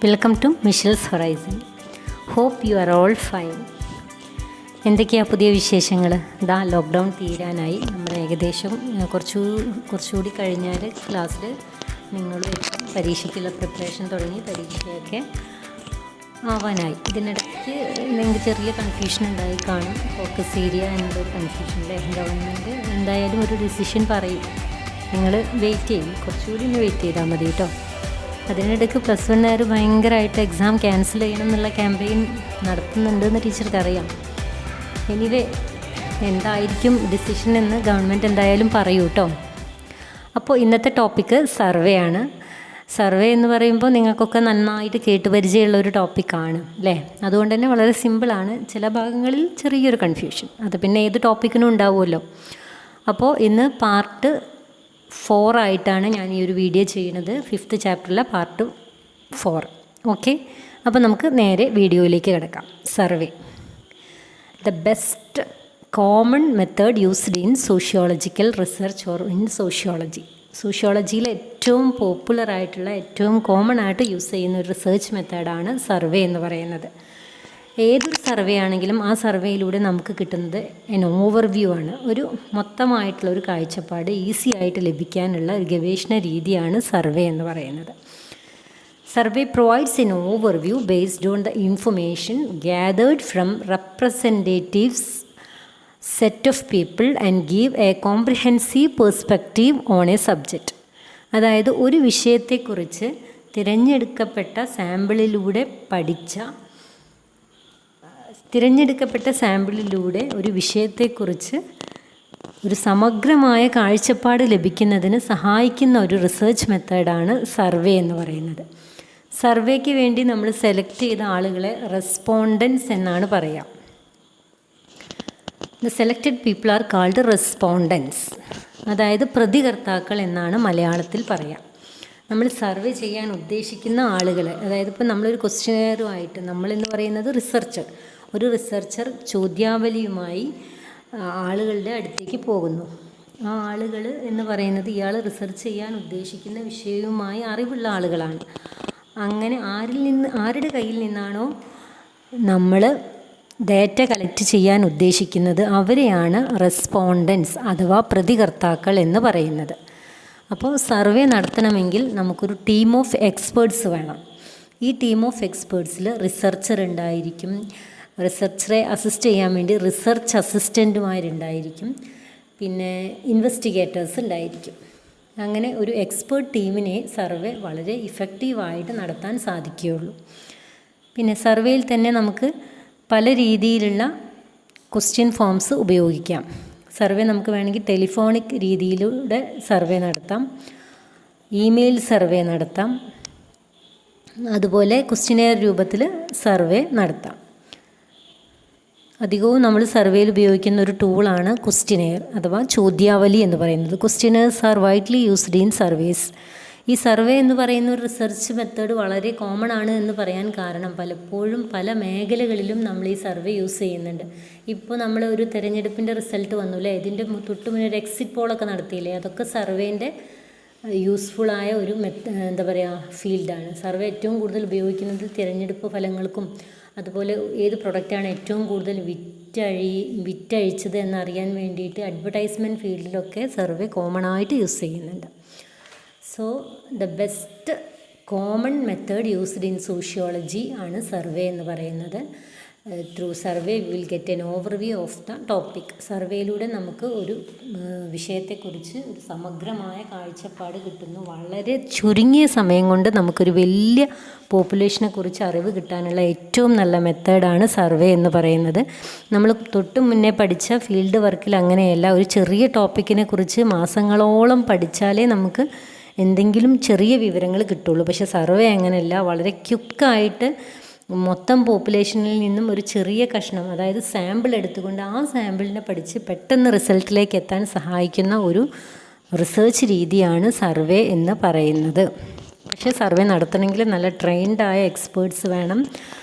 Welcome to Mishal's Horizon. Hope you are all fine. എന്തൊക്കെയാണ് പുതിയ വിശേഷങ്ങൾ? ഇതാ ലോക്ക്ഡൗൺ തീരാനായി. നമ്മൾ ഏകദേശം കുറച്ചുകൂടി കഴിഞ്ഞാൽ ക്ലാസ്സിൽ നിങ്ങൾ പരീക്ഷയ്ക്കുള്ള പ്രിപ്പറേഷൻ തുടങ്ങി, പരീക്ഷയൊക്കെ ആവാനായി. ഇതിനിടയ്ക്ക് നിങ്ങൾക്ക് ചെറിയ കൺഫ്യൂഷൻ ഉണ്ടായി കാണും. ഫോക്കസ് ഏരിയ എന്നൊരു കൺഫ്യൂഷനിലെ ഗവൺമെൻറ് എന്തായാലും ഒരു ഡിസിഷൻ പറയും. നിങ്ങൾ വെയിറ്റ് ചെയ്യും, കുറച്ചുകൂടി ഒന്ന് വെയിറ്റ് ചെയ്താൽ മതി കേട്ടോ. അതിനിടയ്ക്ക് പ്ലസ് വണ്ണുകാർ ഭയങ്കരമായിട്ട് എക്സാം ക്യാൻസൽ ചെയ്യണം എന്നുള്ള ക്യാമ്പയിൻ നടത്തുന്നുണ്ടെന്ന് ടീച്ചർക്ക് അറിയാം. എനിവേ എന്തായിരിക്കും ഡിസിഷൻ എന്ന് ഗവൺമെൻറ് എന്തായാലും പറയൂ കേട്ടോ. അപ്പോൾ ഇന്നത്തെ ടോപ്പിക്ക് സർവേ ആണ്. സർവേ എന്ന് പറയുമ്പോൾ നിങ്ങൾക്കൊക്കെ നന്നായിട്ട് കേട്ടുപരിചയമുള്ള ഒരു ടോപ്പിക്കാണ് അല്ലേ? അതുകൊണ്ട് തന്നെ വളരെ സിമ്പിളാണ്. ചില ഭാഗങ്ങളിൽ ചെറിയൊരു കൺഫ്യൂഷൻ, അത് പിന്നെ ഏത് ടോപ്പിക്കിനും ഉണ്ടാവുമല്ലോ. അപ്പോൾ ഇന്ന് പാർട്ട് 4 ആയിട്ടാണ് ഞാൻ ഈ ഒരു വീഡിയോ ചെയ്യുന്നത്. 5th ചാപ്റ്ററിലെ part 4. ഓക്കെ, അപ്പോൾ നമുക്ക് നേരെ വീഡിയോയിലേക്ക് കിടക്കാം. Survey, the best common method used in sociological research or in sociology. സോഷ്യോളജിയിൽ ഏറ്റവും പോപ്പുലറായിട്ടുള്ള, ഏറ്റവും കോമൺ ആയിട്ട് യൂസ് ചെയ്യുന്ന ഒരു റിസർച്ച് മെത്തേഡാണ് സർവേ എന്ന് പറയുന്നത്. ഏതൊരു സർവേ ആണെങ്കിലും ആ സർവേയിലൂടെ നമുക്ക് കിട്ടുന്നത് എൻ ഓവർവ്യൂ ആണ്. ഒരു മൊത്തമായിട്ടുള്ള ഒരു കാഴ്ചപ്പാട് ഈസി ആയിട്ട് ലഭിക്കാനുള്ള ഒരു ഗവേഷണ രീതിയാണ് സർവേ എന്ന് പറയുന്നത്. Survey provides N overview based on the information gathered from representatives set of people and give A comprehensive perspective on A subject. അതായത് ഒരു വിഷയത്തെക്കുറിച്ച് തിരഞ്ഞെടുക്കപ്പെട്ട സാമ്പിളിലൂടെ ഒരു വിഷയത്തെക്കുറിച്ച് ഒരു സമഗ്രമായ കാഴ്ചപ്പാട് ലഭിക്കുന്നതിന് സഹായിക്കുന്ന ഒരു റിസർച്ച് മെത്തേഡാണ് സർവേ എന്ന് പറയുന്നത്. സർവേക്ക് വേണ്ടി നമ്മൾ സെലക്ട് ചെയ്ത ആളുകളെ റെസ്പോണ്ടൻസ് എന്നാണ് പറയുക. The selected people are called respondents, അതായത് പ്രതികർത്താക്കൾ എന്നാണ് മലയാളത്തിൽ പറയുക. നമ്മൾ സർവേ ചെയ്യാൻ ഉദ്ദേശിക്കുന്ന ആളുകളെ, അതായത് ഇപ്പോൾ നമ്മളൊരു ക്വസ്റ്റ്യനെയറുമായിട്ട്, നമ്മളെന്ന് പറയുന്നത് റിസർച്ചർ, ഒരു റിസർച്ചർ ചോദ്യാവലിയുമായി ആളുകളുടെ അടുത്തേക്ക് പോകുന്നു. ആ ആളുകൾ എന്ന് പറയുന്നത് ഇയാൾ റിസർച്ച് ചെയ്യാൻ ഉദ്ദേശിക്കുന്ന വിഷയവുമായി അറിവുള്ള ആളുകളാണ്. അങ്ങനെ ആരുടെ കയ്യിൽ നിന്നാണോ നമ്മൾ ഡാറ്റ കളക്ട് ചെയ്യാൻ ഉദ്ദേശിക്കുന്നത് അവരെയാണ് റെസ്പോണ്ടൻസ് അഥവാ പ്രതികർത്താക്കൾ എന്ന് പറയുന്നത്. അപ്പോൾ സർവേ നടത്തണമെങ്കിൽ നമുക്കൊരു ടീം ഓഫ് എക്സ്പേർട്സ് വേണം. ഈ ടീം ഓഫ് എക്സ്പേർട്സിൽ റിസർച്ചർ ഉണ്ടായിരിക്കും, റിസർച്ചറെ അസിസ്റ്റ് ചെയ്യാൻ വേണ്ടി റിസർച്ച് അസിസ്റ്റൻറ്റുമാരുണ്ടായിരിക്കും, പിന്നെ ഇൻവെസ്റ്റിഗേറ്റേഴ്സ് ഉണ്ടായിരിക്കും. അങ്ങനെ ഒരു എക്സ്പേർട്ട് ടീമിനെ സർവേ വളരെ ഇഫക്റ്റീവായിട്ട് നടത്താൻ സാധിക്കുകയുള്ളൂ. പിന്നെ സർവേയിൽ തന്നെ നമുക്ക് പല രീതിയിലുള്ള ക്വസ്റ്റ്യൻ ഫോംസ് ഉപയോഗിക്കാം. സർവേ നമുക്ക് വേണമെങ്കിൽ ടെലിഫോണിക് രീതിയിലൂടെ സർവേ നടത്താം, ഇമെയിൽ സർവേ നടത്താം, അതുപോലെ ക്വസ്റ്റ്യനെയർ രൂപത്തിൽ സർവേ നടത്താം. അധികവും നമ്മൾ സർവേയിൽ ഉപയോഗിക്കുന്ന ഒരു ടൂളാണ് ക്വസ്റ്റ്യനെയർ അഥവാ ചോദ്യാവലി എന്ന് പറയുന്നത്. Questionnaires are widely used in surveys. ഈ സർവേ എന്ന് പറയുന്ന ഒരു റിസർച്ച് മെത്തേഡ് വളരെ കോമൺ ആണ് എന്ന് പറയാൻ കാരണം പലപ്പോഴും പല മേഖലകളിലും നമ്മൾ ഈ സർവേ യൂസ് ചെയ്യുന്നുണ്ട്. ഇപ്പോൾ നമ്മൾ ഒരു തിരഞ്ഞെടുപ്പിൻ്റെ റിസൾട്ട് വന്നുല്ലേ, ഇതിൻ്റെ തൊട്ട് മുന്നേ ഒരു എക്സിറ്റ് പോളൊക്കെ നടത്തിയില്ലേ, അതൊക്കെ സർവേൻ്റെ യൂസ്ഫുള്ളായ ഒരു ഫീൽഡാണ്. സർവേ ഏറ്റവും കൂടുതൽ ഉപയോഗിക്കുന്നത് തിരഞ്ഞെടുപ്പ് ഫലങ്ങൾക്കും അതുപോലെ ഏത് പ്രൊഡക്റ്റാണ് ഏറ്റവും കൂടുതൽ വിറ്റഴിച്ചത് എന്നറിയാൻ വേണ്ടിയിട്ട് അഡ്വർടൈസ്മെൻറ്റ് ഫീൽഡിലൊക്കെ സർവേ കോമൺ ആയിട്ട് യൂസ് ചെയ്യുന്നുണ്ട്. So the best common method used in sociology ആണ് സർവേ എന്ന് പറയുന്നത്. Through survey will get an overview of the topic. സർവേയിലൂടെ നമുക്ക് ഒരു വിഷയത്തെക്കുറിച്ച് ഒരു സമഗ്രമായ കാഴ്ചപ്പാട് കിട്ടുന്നു. വളരെ ചുരുങ്ങിയ സമയം കൊണ്ട് നമുക്കൊരു വലിയ പോപ്പുലേഷനെ കുറിച്ച് അറിവ് കിട്ടാനുള്ള ഏറ്റവും നല്ല മെത്തേഡാണ് സർവേ എന്ന് പറയുന്നത്. നമ്മൾ തൊട്ട് മുന്നേ പഠിച്ച ഫീൽഡ് വർക്കിൽ അങ്ങനെയല്ല. ഒരു ചെറിയ ടോപ്പിക്കിനെ കുറിച്ച് മാസങ്ങളോളം പഠിച്ചാലേ നമുക്ക് എന്തെങ്കിലും ചെറിയ വിവരങ്ങൾ കിട്ടുള്ളൂ. പക്ഷേ സർവേ അങ്ങനെയല്ല, വളരെ ക്വിക്കായിട്ട് മൊത്തം പോപ്പുലേഷനിൽ നിന്നും ഒരു ചെറിയ കഷ്ണം, അതായത് സാമ്പിൾ എടുത്തുകൊണ്ട് ആ സാമ്പിളിനെ പഠിച്ച് പെട്ടെന്ന് റിസൾട്ടിലേക്ക് എത്താൻ സഹായിക്കുന്ന ഒരു റിസർച്ച് രീതിയാണ് സർവേ എന്ന് പറയുന്നത്. പക്ഷേ സർവേ നടത്തണമെങ്കിൽ നല്ല ട്രെയിൻഡായ എക്സ്പേർട്സ് വേണം,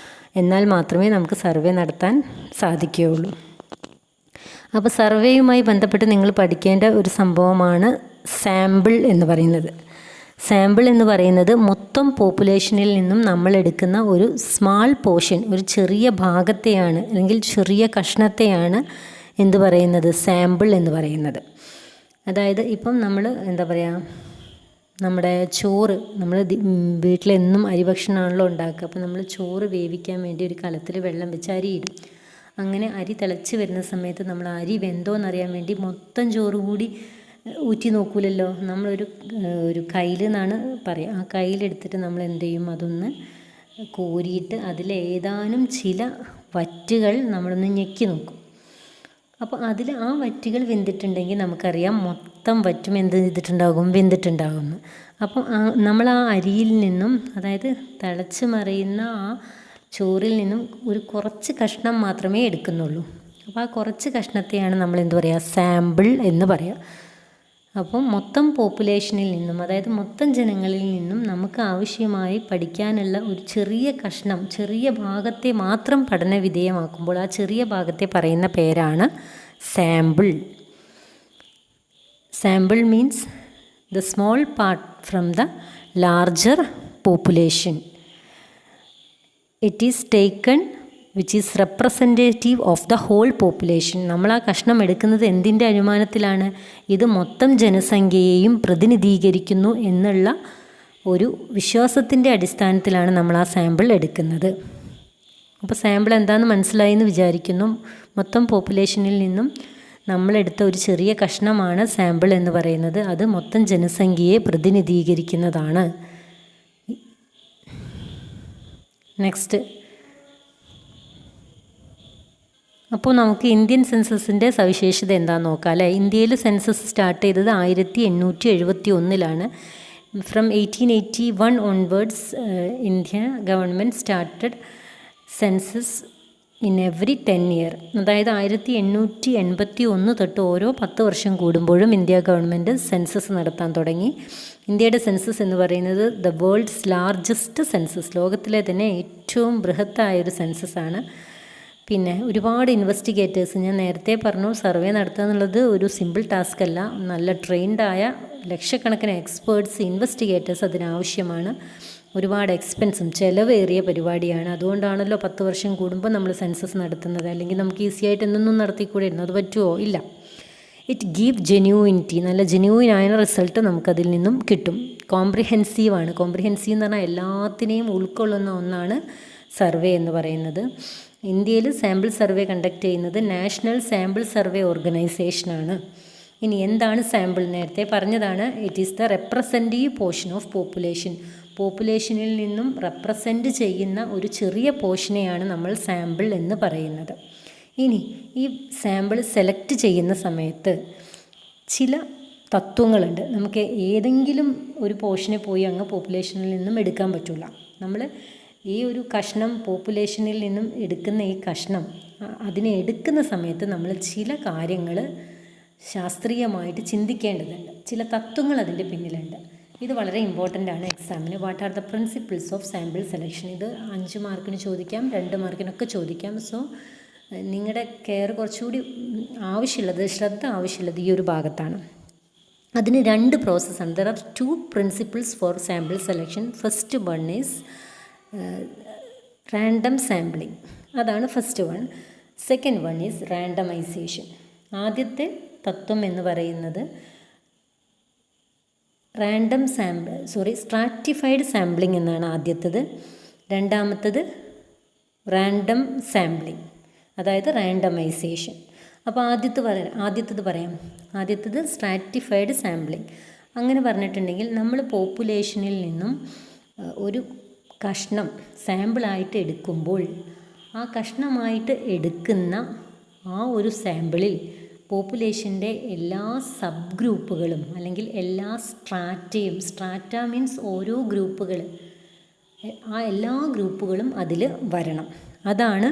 എന്നാൽ മാത്രമേ നമുക്ക് സർവേ നടത്താൻ സാധിക്കുകയുള്ളൂ. അപ്പോൾ സർവേയുമായി ബന്ധപ്പെട്ട് നിങ്ങൾ പഠിക്കേണ്ട ഒരു സംഭവമാണ് സാമ്പിൾ എന്ന് പറയുന്നത്. സാമ്പിൾ എന്ന് പറയുന്നത് മൊത്തം പോപ്പുലേഷനിൽ നിന്നും നമ്മൾ എടുക്കുന്ന ഒരു സ്മാൾ പോർഷൻ, ഒരു ചെറിയ ഭാഗത്തെയാണ് അല്ലെങ്കിൽ ചെറിയ കഷ്ണത്തെയാണ് എന്ത് പറയുന്നത്, സാമ്പിൾ എന്ന് പറയുന്നത്. അതായത് ഇപ്പം നമ്മൾ എന്താ പറയുക, നമ്മുടെ ചോറ് നമ്മൾ വീട്ടിലെന്നും അരി ഭക്ഷണമാണല്ലോ ഉണ്ടാക്കുക. അപ്പോൾ നമ്മൾ ചോറ് വേവിക്കാൻ വേണ്ടി ഒരു കലത്തിൽ വെള്ളം വെച്ച് അരിയിടും. അങ്ങനെ അരി തിളച്ച് വരുന്ന സമയത്ത് നമ്മൾ അരി വെന്തോന്നറിയാൻ വേണ്ടി മൊത്തം ചോറ് കൂടി ഊറ്റി നോക്കൂലല്ലോ. ഒരു കയ്യിൽ നിന്നാണ് പറയുക. ആ കയ്യിലെടുത്തിട്ട് നമ്മൾ എന്ത് ചെയ്യും, അതൊന്ന് കോരിയിട്ട് അതിലേതാനും ചില വറ്റുകൾ നമ്മളൊന്ന് ഞെക്കി നോക്കും. അപ്പോൾ അതിൽ ആ വറ്റുകൾ വെന്തിട്ടുണ്ടെങ്കിൽ നമുക്കറിയാം മൊത്തം വറ്റും എന്ത് ചെയ്തിട്ടുണ്ടാകും, വെന്തിട്ടുണ്ടാകുമെന്ന്. അപ്പം നമ്മൾ ആ അരിയിൽ നിന്നും, അതായത് തിളച്ച് മറിയുന്ന ആ ചോറിൽ നിന്നും ഒരു കുറച്ച് കഷ്ണം മാത്രമേ എടുക്കുന്നുള്ളൂ. അപ്പോൾ ആ കുറച്ച് കഷ്ണത്തെയാണ് നമ്മൾ എന്ത് പറയുക, സാമ്പിൾ എന്ന് പറയുക. അപ്പം മൊത്തം പോപ്പുലേഷനിൽ നിന്നും, അതായത് മൊത്തം ജനങ്ങളിൽ നിന്നും നമുക്ക് ആവശ്യമായി പഠിക്കാനുള്ള ഒരു ചെറിയ കഷ്ണം, ചെറിയ ഭാഗത്തെ മാത്രം പഠന വിധേയമാക്കുമ്പോൾ ആ ചെറിയ ഭാഗത്തെ പറയുന്ന പേരാണ് sample. Sample means the small part from the larger population. It is taken which is representative of the whole population. നമ്മൾ ആ കഷ്ണം എടുക്കുന്നത് എന്തിൻ്റെ അനുമാനത്തിലാണ്, ഇത് മൊത്തം ജനസംഖ്യയെയും പ്രതിനിധീകരിക്കുന്നു എന്നുള്ള ഒരു വിശ്വാസത്തിൻ്റെ അടിസ്ഥാനത്തിലാണ് നമ്മൾ ആ സാമ്പിൾ എടുക്കുന്നത്. അപ്പോൾ സാമ്പിൾ എന്താണെന്ന് മനസ്സിലായി എന്ന് വിചാരിക്കുന്നു. മൊത്തം പോപ്പുലേഷനിൽ നിന്നും നമ്മളെടുത്ത ഒരു ചെറിയ കഷ്ണമാണ് സാമ്പിൾ എന്ന് പറയുന്നത്. അത് മൊത്തം ജനസംഖ്യയെ പ്രതിനിധീകരിക്കുന്നതാണ്. നെക്സ്റ്റ്, അപ്പോൾ നമുക്ക് ഇന്ത്യൻ സെൻസസിൻ്റെ സവിശേഷത എന്താണെന്ന് നോക്കാം അല്ലേ. ഇന്ത്യയിൽ സെൻസസ് സ്റ്റാർട്ട് ചെയ്തത് 1871 from 1881 onwards India government started census in every 10 year. അതായത് 1881 തൊട്ട് ഓരോ 10 വർഷം കൂടുമ്പോഴും ഇന്ത്യ ഗവൺമെൻറ് സെൻസസ് നടത്താൻ തുടങ്ങി. ഇന്ത്യയുടെ സെൻസസ് എന്ന് പറയുന്നത് ദ വേൾഡ്സ് ലാർജസ്റ്റ് സെൻസസ്, ലോകത്തിലെ തന്നെ ഏറ്റവും ബൃഹത്തായൊരു സെൻസസാണ്. പിന്നെ ഒരുപാട് ഇൻവെസ്റ്റിഗേറ്റേഴ്സ്, ഞാൻ നേരത്തെ പറഞ്ഞു സർവേ നടത്തുക എന്നുള്ളത് ഒരു സിമ്പിൾ ടാസ്ക് അല്ല. നല്ല ട്രെയിൻഡായ ലക്ഷക്കണക്കിന് എക്സ്പേർട്സ്, ഇൻവെസ്റ്റിഗേറ്റേഴ്സ് അതിനാവശ്യമാണ്. ഒരുപാട് എക്സ്പെൻസും ചിലവേറിയ പരിപാടിയാണ്. അതുകൊണ്ടാണല്ലോ 10 വർഷം കൂടുമ്പോൾ നമ്മൾ സെൻസസ് നടത്തുന്നത്. അല്ലെങ്കിൽ നമുക്ക് ഈസി ആയിട്ട് എന്നൊന്നും നടത്തിക്കൂടായിരുന്നു. അത് പറ്റുമോ? ഇല്ല. ഇറ്റ് ഗീവ് ജെന്യൂയിനിറ്റി, നല്ല ജെന്യൂയിനായ റിസൾട്ട് നമുക്കതിൽ നിന്നും കിട്ടും. കോംപ്രിഹെൻസീവാണ്. കോംപ്രിഹെൻസീവ് എന്ന് പറഞ്ഞാൽ എല്ലാത്തിനെയും ഉൾക്കൊള്ളുന്ന ഒന്നാണ് സർവേ എന്ന് പറയുന്നത്. ഇന്ത്യയിൽ സാമ്പിൾ സർവേ കണ്ടക്ട് ചെയ്യുന്നത് നാഷണൽ സാമ്പിൾ സർവേ ഓർഗനൈസേഷനാണ്. ഇനി എന്താണ് സാമ്പിൾ? നേരത്തെ പറഞ്ഞതാണ്, it is the representative portion of population. പോപ്പുലേഷനിൽ നിന്നും റെപ്രസെൻറ്റ് ചെയ്യുന്ന ഒരു ചെറിയ പോർഷനെയാണ് നമ്മൾ സാമ്പിൾ എന്ന് പറയുന്നത്. ഇനി ഈ സാമ്പിൾ സെലക്ട് ചെയ്യുന്ന സമയത്ത് ചില തത്വങ്ങളുണ്ട്. നമുക്ക് ഏതെങ്കിലും ഒരു പോർഷനെ പോയി അങ്ങ് പോപ്പുലേഷനിൽ നിന്നും എടുക്കാൻ പറ്റില്ല. നമ്മൾ ഈ ഒരു കഷ്ണം പോപ്പുലേഷനിൽ നിന്നും എടുക്കുന്ന ഈ കഷ്ണം, അതിനെ എടുക്കുന്ന സമയത്ത് നമ്മൾ ചില കാര്യങ്ങൾ ശാസ്ത്രീയമായിട്ട് ചിന്തിക്കേണ്ടതുണ്ട്. ചില തത്വങ്ങൾ അതിൻ്റെ പിന്നിലുണ്ട്. ഇത് വളരെ ഇമ്പോർട്ടൻ്റ് ആണ് എക്സാമിന്. What are the principles of sample selection? ഇത് 5 മാർക്കിന് ചോദിക്കാം, 2 മാർക്കിനൊക്കെ ചോദിക്കാം. സോ നിങ്ങളുടെ കെയർ കുറച്ചുകൂടി ആവശ്യമുള്ളത്, ശ്രദ്ധ ആവശ്യമുള്ളത് ഈ ഒരു ഭാഗത്താണ്. അതിന് 2 പ്രോസസ്സാണ്. There are 2 principles for sample selection. First one is random sampling, അതാണ് first one. Second one is randomisation. ആദ്യത്തെ തത്വം എന്ന് പറയുന്നത് സ്ട്രാറ്റിഫൈഡ് സാമ്പിളിംഗ് എന്നാണ് ആദ്യത്തേത്. രണ്ടാമത്തത് റാൻഡം സാമ്പിളിംഗ്, അതായത് റാൻഡമൈസേഷൻ. അപ്പോൾ ആദ്യത്തേത് പറയാം. ആദ്യത്തേത് സ്ട്രാറ്റിഫൈഡ് സാമ്പിളിംഗ്. അങ്ങനെ പറഞ്ഞിട്ടുണ്ടെങ്കിൽ നമ്മൾ പോപ്പുലേഷനിൽ നിന്നും ഒരു കഷ്ണം സാമ്പിളായിട്ട് എടുക്കുമ്പോൾ ആ കഷ്ണമായിട്ട് എടുക്കുന്ന ആ ഒരു സാമ്പിളിൽ പോപ്പുലേഷൻ്റെ എല്ലാ സബ് ഗ്രൂപ്പുകളും അല്ലെങ്കിൽ എല്ലാ സ്ട്രാറ്റയും, സ്ട്രാറ്റ മീൻസ് ഓരോ ഗ്രൂപ്പുകൾ, ആ എല്ലാ ഗ്രൂപ്പുകളും അതിൽ വരണം. അതാണ്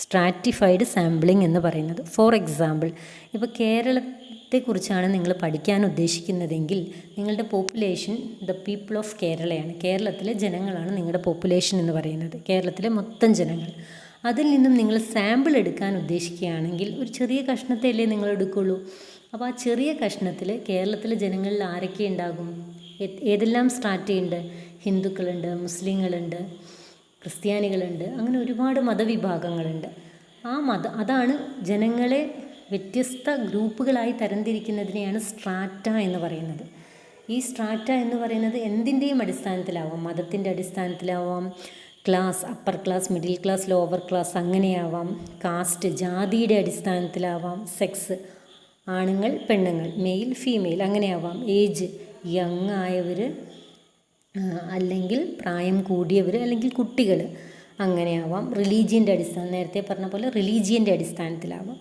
സ്ട്രാറ്റിഫൈഡ് സാമ്പിളിംഗ് എന്ന് പറയുന്നത്. ഫോർ എക്സാമ്പിൾ, ഇപ്പോൾ കേരളത്തെക്കുറിച്ചാണ് നിങ്ങൾ പഠിക്കാൻ ഉദ്ദേശിക്കുന്നതെങ്കിൽ നിങ്ങളുടെ പോപ്പുലേഷൻ ദ പീപ്പിൾ ഓഫ് കേരളയാണ്. കേരളത്തിലെ ജനങ്ങളാണ് നിങ്ങളുടെ പോപ്പുലേഷൻ എന്ന് പറയുന്നത്, കേരളത്തിലെ മൊത്തം ജനങ്ങൾ. അതിൽ നിന്നും നിങ്ങൾ സാമ്പിൾ എടുക്കാൻ ഉദ്ദേശിക്കുകയാണെങ്കിൽ ഒരു ചെറിയ കഷ്ണത്തെയല്ലേ നിങ്ങൾ എടുക്കുള്ളൂ. അപ്പോൾ ആ ചെറിയ കഷ്ണത്തിൽ കേരളത്തിലെ ജനങ്ങളിൽ ആരൊക്കെ ഉണ്ടാകും? ഏതെല്ലാം സ്ട്രാറ്റയുണ്ട്? ഹിന്ദുക്കളുണ്ട്, മുസ്ലിങ്ങളുണ്ട്, ക്രിസ്ത്യാനികളുണ്ട്, അങ്ങനെ ഒരുപാട് മതവിഭാഗങ്ങളുണ്ട്. അതാണ് ജനങ്ങളെ വ്യത്യസ്ത ഗ്രൂപ്പുകളായി തരംതിരിക്കുന്നതിനെയാണ് സ്ട്രാറ്റ എന്ന് പറയുന്നത്. ഈ സ്ട്രാറ്റ എന്ന് പറയുന്നത് എന്തിൻ്റെയും അടിസ്ഥാനത്തിലാവാം. മതത്തിൻ്റെ അടിസ്ഥാനത്തിലാവാം, class, upper class, middle class, lower class, അങ്ങനെയാവാം. കാസ്റ്റ്, ജാതിയുടെ അടിസ്ഥാനത്തിലാവാം. സെക്സ്, ആണുങ്ങൾ പെണ്ണുങ്ങൾ, മെയിൽ ഫീമെയിൽ, അങ്ങനെയാവാം. ഏജ്, യങ് ആയവർ അല്ലെങ്കിൽ പ്രായം കൂടിയവർ അല്ലെങ്കിൽ കുട്ടികൾ, അങ്ങനെയാവാം. റിലീജിയൻ്റെ അടിസ്ഥാനം, നേരത്തെ പറഞ്ഞ പോലെ റിലീജിയൻ്റെ അടിസ്ഥാനത്തിലാവാം.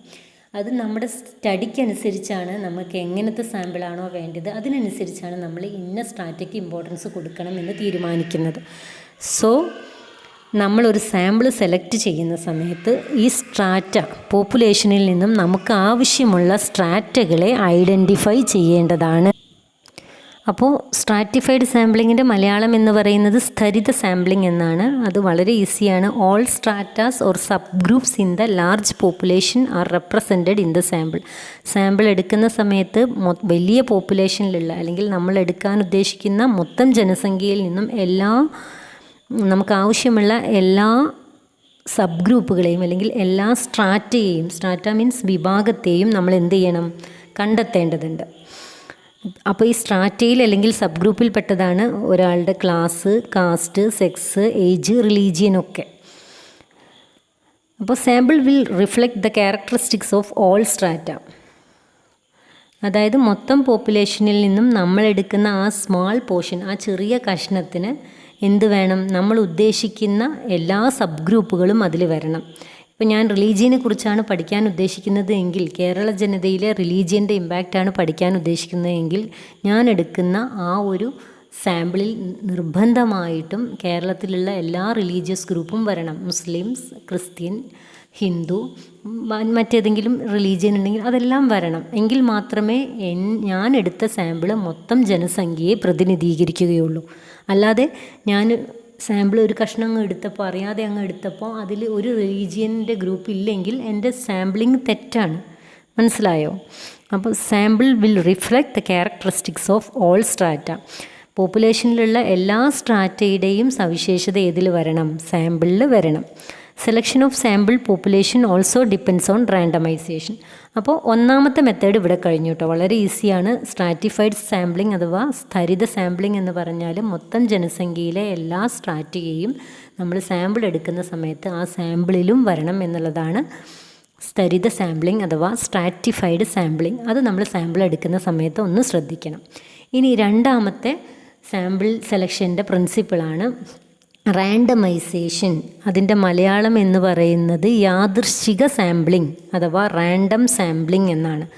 അത് നമ്മുടെ സ്റ്റഡിക്കനുസരിച്ചാണ്, നമുക്ക് എങ്ങനത്തെ സാമ്പിളാണോ വേണ്ടത് അതിനനുസരിച്ചാണ് നമ്മൾ ഇന്ന സ്ട്രാറ്റയ്ക്ക് ഇമ്പോർട്ടൻസ് കൊടുക്കണം എന്ന് തീരുമാനിക്കുന്നത്. സോ നമ്മളൊരു സാമ്പിൾ സെലക്ട് ചെയ്യുന്ന സമയത്ത് ഈ സ്ട്രാറ്റ, പോപ്പുലേഷനിൽ നിന്നും നമുക്ക് ആവശ്യമുള്ള സ്ട്രാറ്റകളെ ഐഡൻറ്റിഫൈ ചെയ്യേണ്ടതാണ്. അപ്പോൾ സ്ട്രാറ്റിഫൈഡ് സാമ്പിളിങ്ങിൻ്റെ മലയാളം എന്ന് പറയുന്നത് സ്ഥരിത സാമ്പിളിംഗ് എന്നാണ്. അത് വളരെ ഈസിയാണ്. All സ്ട്രാറ്റാസ് or sub groups in the large population R represented in the sample. Sample എടുക്കുന്ന സമയത്ത് വലിയ പോപ്പുലേഷനിലുള്ള അല്ലെങ്കിൽ നമ്മൾ എടുക്കാൻ ഉദ്ദേശിക്കുന്ന മൊത്തം ജനസംഖ്യയിൽ നിന്നും നമുക്ക് ആവശ്യമുള്ള എല്ലാ സബ് ഗ്രൂപ്പുകളെയും അല്ലെങ്കിൽ എല്ലാ സ്ട്രാറ്റയെയും, സ്ട്രാറ്റ മീൻസ് വിഭാഗത്തെയും നമ്മൾ എന്ത് ചെയ്യണം? കണ്ടെത്തേണ്ടതുണ്ട്. അപ്പോൾ ഈ സ്ട്രാറ്റയിൽ അല്ലെങ്കിൽ സബ് ഗ്രൂപ്പിൽപ്പെട്ടതാണ് ഒരാളുടെ class, caste, sex, age, religion ഒക്കെ. അപ്പോൾ sample will reflect the characteristics of all strata. അതായത് മൊത്തം പോപ്പുലേഷനിൽ നിന്നും നമ്മളെടുക്കുന്ന ആ സ്മാൾ പോർഷൻ, ആ ചെറിയ കഷ്ണത്തിന് എന്ത് വേണം? നമ്മൾ ഉദ്ദേശിക്കുന്ന എല്ലാ സബ് ഗ്രൂപ്പുകളും അതിൽ വരണം. ഇപ്പം ഞാൻ റിലീജിയനെ കുറിച്ചാണ് പഠിക്കാൻ ഉദ്ദേശിക്കുന്നത് എങ്കിൽ, കേരള ജനതയിലെ റിലീജിയൻ്റെ ഇമ്പാക്റ്റാണ് പഠിക്കാൻ ഉദ്ദേശിക്കുന്നതെങ്കിൽ, ഞാൻ എടുക്കുന്ന ആ ഒരു സാമ്പിളിൽ നിർബന്ധമായിട്ടും കേരളത്തിലുള്ള എല്ലാ റിലീജിയസ് ഗ്രൂപ്പും വരണം. മുസ്ലിംസ്, ക്രിസ്ത്യൻ, ഹിന്ദു, മറ്റേതെങ്കിലും റിലീജിയൻ ഉണ്ടെങ്കിൽ അതെല്ലാം വരണം. എങ്കിൽ മാത്രമേ ഞാൻ എടുത്ത സാമ്പിൾ മൊത്തം ജനസംഖ്യയെ പ്രതിനിധീകരിക്കുകയുള്ളൂ. അല്ലാതെ ഞാൻ സാമ്പിൾ ഒരു കഷ്ണം അങ്ങ് എടുത്തപ്പോൾ, അറിയാതെ അങ്ങ് എടുത്തപ്പോൾ അതിൽ ഒരു റിലീജിയൻ്റെ ഗ്രൂപ്പ് ഇല്ലെങ്കിൽ എൻ്റെ സാമ്പിളിങ് തെറ്റാണ്. മനസ്സിലായോ? അപ്പോൾ sample will reflect the characteristics of all strata. പോപ്പുലേഷനിലുള്ള എല്ലാ സ്ട്രാറ്റയുടെയും സവിശേഷത ഏതിൽ വരണം? സാമ്പിളിൽ വരണം. Selection of sample population also depends on randomisation. അപ്പോൾ ഒന്നാമത്തെ മെത്തേഡ് ഇവിടെ കഴിഞ്ഞു കേട്ടോ. വളരെ ഈസിയാണ്. സ്ട്രാറ്റിഫൈഡ് സാമ്പിളിംഗ് അഥവാ സ്ഥരിത സാമ്പിളിംഗ് എന്ന് പറഞ്ഞാൽ മൊത്തം ജനസംഖ്യയിലെ എല്ലാ സ്ട്രാറ്റയെയും നമ്മൾ സാമ്പിൾ എടുക്കുന്ന സമയത്ത് ആ സാമ്പിളിലും വരണം എന്നുള്ളതാണ് സ്ഥരിത സാമ്പിളിംഗ് അഥവാ സ്ട്രാറ്റിഫൈഡ് സാമ്പിളിംഗ്. അത് നമ്മൾ സാമ്പിൾ എടുക്കുന്ന സമയത്ത് ഒന്ന് ശ്രദ്ധിക്കണം. ഇനി രണ്ടാമത്തെ സാമ്പിൾ സെലക്ഷൻ്റെ പ്രിൻസിപ്പിളാണ് റാൻഡമൈസേഷൻ. അതിൻ്റെ മലയാളം എന്ന് പറയുന്നത് യാദൃശ്ചിക സാമ്പിളിംഗ് അഥവാ റാൻഡം സാമ്പിളിംഗ് എന്നാണ്.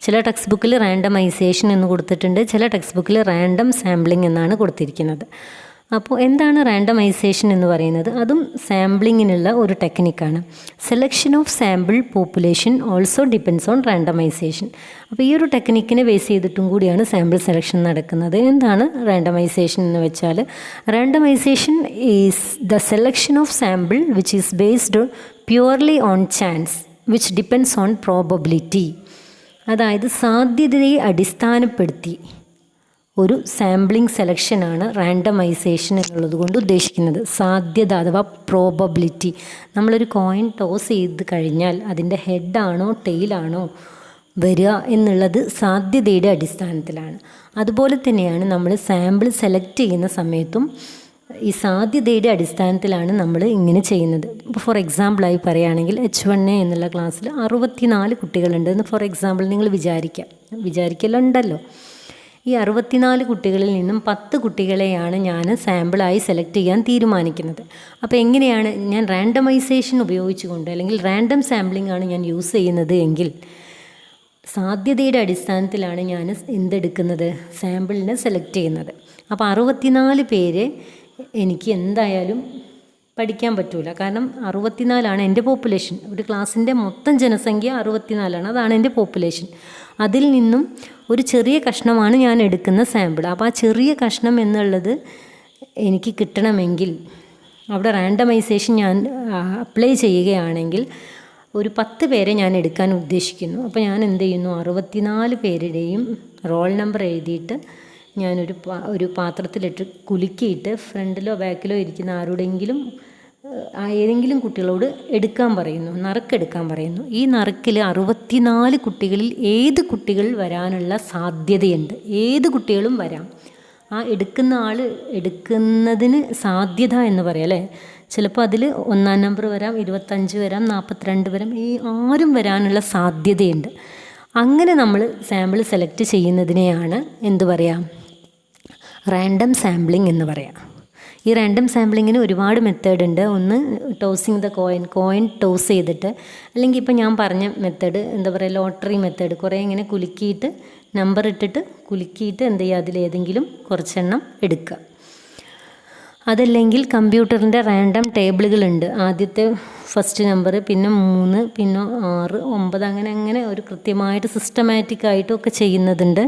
ചില ടെക്സ്റ്റ് ബുക്കിൽ റാൻഡമൈസേഷൻ എന്ന് കൊടുത്തിട്ടുണ്ട്, ചില ടെക്സ്റ്റ് ബുക്കിൽ റാൻഡം സാമ്പിളിംഗ് എന്നാണ് കൊടുത്തിരിക്കുന്നത്. അപ്പോൾ എന്താണ് റാൻഡമൈസേഷൻ എന്ന് പറയുന്നത്? അതും സാമ്പിളിങ്ങിനുള്ള ഒരു ടെക്നിക്കാണ്. Selection of sample population also depends on randomisation. അപ്പോൾ ഈ ഒരു ടെക്നിക്കിനെ ബേസ് ചെയ്തിട്ടും കൂടിയാണ് സാമ്പിൾ സെലക്ഷൻ നടക്കുന്നത്. എന്താണ് റാൻഡമൈസേഷൻ എന്ന് വെച്ചാൽ, randomisation is the selection of sample which is based purely on chance which depends on probability. അതായത് സാധ്യതയെ അടിസ്ഥാനപ്പെടുത്തി ഒരു സാമ്പിളിംഗ് സെലക്ഷനാണ് റാൻഡമൈസേഷൻ എന്നുള്ളത് കൊണ്ട് ഉദ്ദേശിക്കുന്നത്. സാധ്യത അഥവാ പ്രോബബിലിറ്റി. നമ്മളൊരു കോയിൻ ടോസ് ചെയ്ത് കഴിഞ്ഞാൽ അതിൻ്റെ ഹെഡാണോ ടെയിലാണോ വരിക എന്നുള്ളത് സാധ്യതയുടെ അടിസ്ഥാനത്തിലാണ്. അതുപോലെ തന്നെയാണ് നമ്മൾ സാമ്പിൾ സെലക്ട് ചെയ്യുന്ന സമയത്തും ഈ സാധ്യതയുടെ അടിസ്ഥാനത്തിലാണ് നമ്മൾ ഇങ്ങനെ ചെയ്യുന്നത്. ഇപ്പോൾ ഫോർ എക്സാമ്പിളായി പറയുകയാണെങ്കിൽ H1A എന്നുള്ള ക്ലാസ്സിൽ 64 കുട്ടികളുണ്ടെന്ന് ഫോർ എക്സാമ്പിൾ നിങ്ങൾ വിചാരിക്കലുണ്ടല്ലോ. ഈ 64 കുട്ടികളിൽ നിന്നും 10 കുട്ടികളെയാണ് ഞാൻ സാമ്പിളായി സെലക്ട് ചെയ്യാൻ തീരുമാനിക്കുന്നത്. അപ്പോൾ എങ്ങനെയാണ് ഞാൻ റാൻഡമൈസേഷൻ ഉപയോഗിച്ചുകൊണ്ട് അല്ലെങ്കിൽ റാൻഡം സാമ്പിളിംഗ് ആണ് ഞാൻ യൂസ് ചെയ്യുന്നത് എങ്കിൽ സാധ്യതയുടെ അടിസ്ഥാനത്തിലാണ് ഞാൻ എന്തെടുക്കുന്നത്? സാമ്പിളിനെ സെലക്ട് ചെയ്യുന്നത്. അപ്പോൾ 64 പേരെ എനിക്ക് എന്തായാലും പഠിക്കാൻ പറ്റില്ല. കാരണം 64 എൻ്റെ പോപ്പുലേഷൻ. ഒരു ക്ലാസ്സിൻ്റെ മൊത്തം ജനസംഖ്യ 64, അതാണ് എൻ്റെ പോപ്പുലേഷൻ. അതിൽ നിന്നും ഒരു ചെറിയ കഷ്ണമാണ് ഞാൻ എടുക്കുന്ന സാമ്പിൾ. അപ്പോൾ ആ ചെറിയ കഷ്ണം എന്നുള്ളത് എനിക്ക് കിട്ടണമെങ്കിൽ അവിടെ റാൻഡമൈസേഷൻ ഞാൻ അപ്ലൈ ചെയ്യുകയാണെങ്കിൽ ഒരു 10 പേരെ ഞാൻ എടുക്കാൻ ഉദ്ദേശിക്കുന്നു. അപ്പോൾ ഞാൻ എന്ത് ചെയ്യുന്നു? 64 പേരുടെയും റോൾ നമ്പർ എഴുതിയിട്ട് ഒരു പാത്രത്തിലിട്ട് കുലുക്കിയിട്ട് ഫ്രണ്ടിലോ ബാക്കിലോ ഇരിക്കുന്ന ആരുടെയെങ്കിലും ഏതെങ്കിലും കുട്ടികളോട് എടുക്കാൻ പറയുന്നു, നറുക്കെടുക്കാൻ പറയുന്നു. ഈ നറുക്കിൽ 64 കുട്ടികളിൽ ഏത് കുട്ടികൾ വരാനുള്ള സാധ്യതയുണ്ട്, ഏത് കുട്ടികളും വരാം. ആ എടുക്കുന്ന ആൾ എടുക്കുന്നതിന് സാധ്യത എന്ന് പറയാം അല്ലേ. ചിലപ്പോൾ അതിൽ 1-ാം നമ്പർ വരാം, 25 വരാം, 42 വരാം, ഈ ആരും വരാനുള്ള സാധ്യതയുണ്ട്. അങ്ങനെ നമ്മൾ സാമ്പിൾ സെലക്ട് ചെയ്യുന്നതിനെയാണ് എന്ത് പറയാം, റാൻഡം സാമ്പിളിംഗ് എന്ന് പറയാം. ഈ റാൻഡം സാമ്പിളിങ്ങിന് ഒരുപാട് മെത്തേഡ് ഉണ്ട്. ഒന്ന് ടോസിങ് ദ കോയിൻ ടോസ് ചെയ്തിട്ട്, അല്ലെങ്കിൽ ഇപ്പോൾ ഞാൻ പറഞ്ഞ മെത്തേഡ് എന്താ പറയുക, ലോട്ടറി മെത്തേഡ്, കുറേ ഇങ്ങനെ കുലുക്കിയിട്ട് നമ്പർ ഇട്ടിട്ട് കുലുക്കിയിട്ട് എന്ത് ചെയ്യുക, അതിലേതെങ്കിലും കുറച്ചെണ്ണം എടുക്കുക. അതല്ലെങ്കിൽ കമ്പ്യൂട്ടറിൻ്റെ റാൻഡം ടേബിളുകളുണ്ട്. ആദ്യത്തെ ഫസ്റ്റ് നമ്പർ, പിന്നെ 3, പിന്നെ 6, 9, അങ്ങനെ ഒരു കൃത്യമായിട്ട് സിസ്റ്റമാറ്റിക്കായിട്ടൊക്കെ ചെയ്യുന്നതുണ്ട്.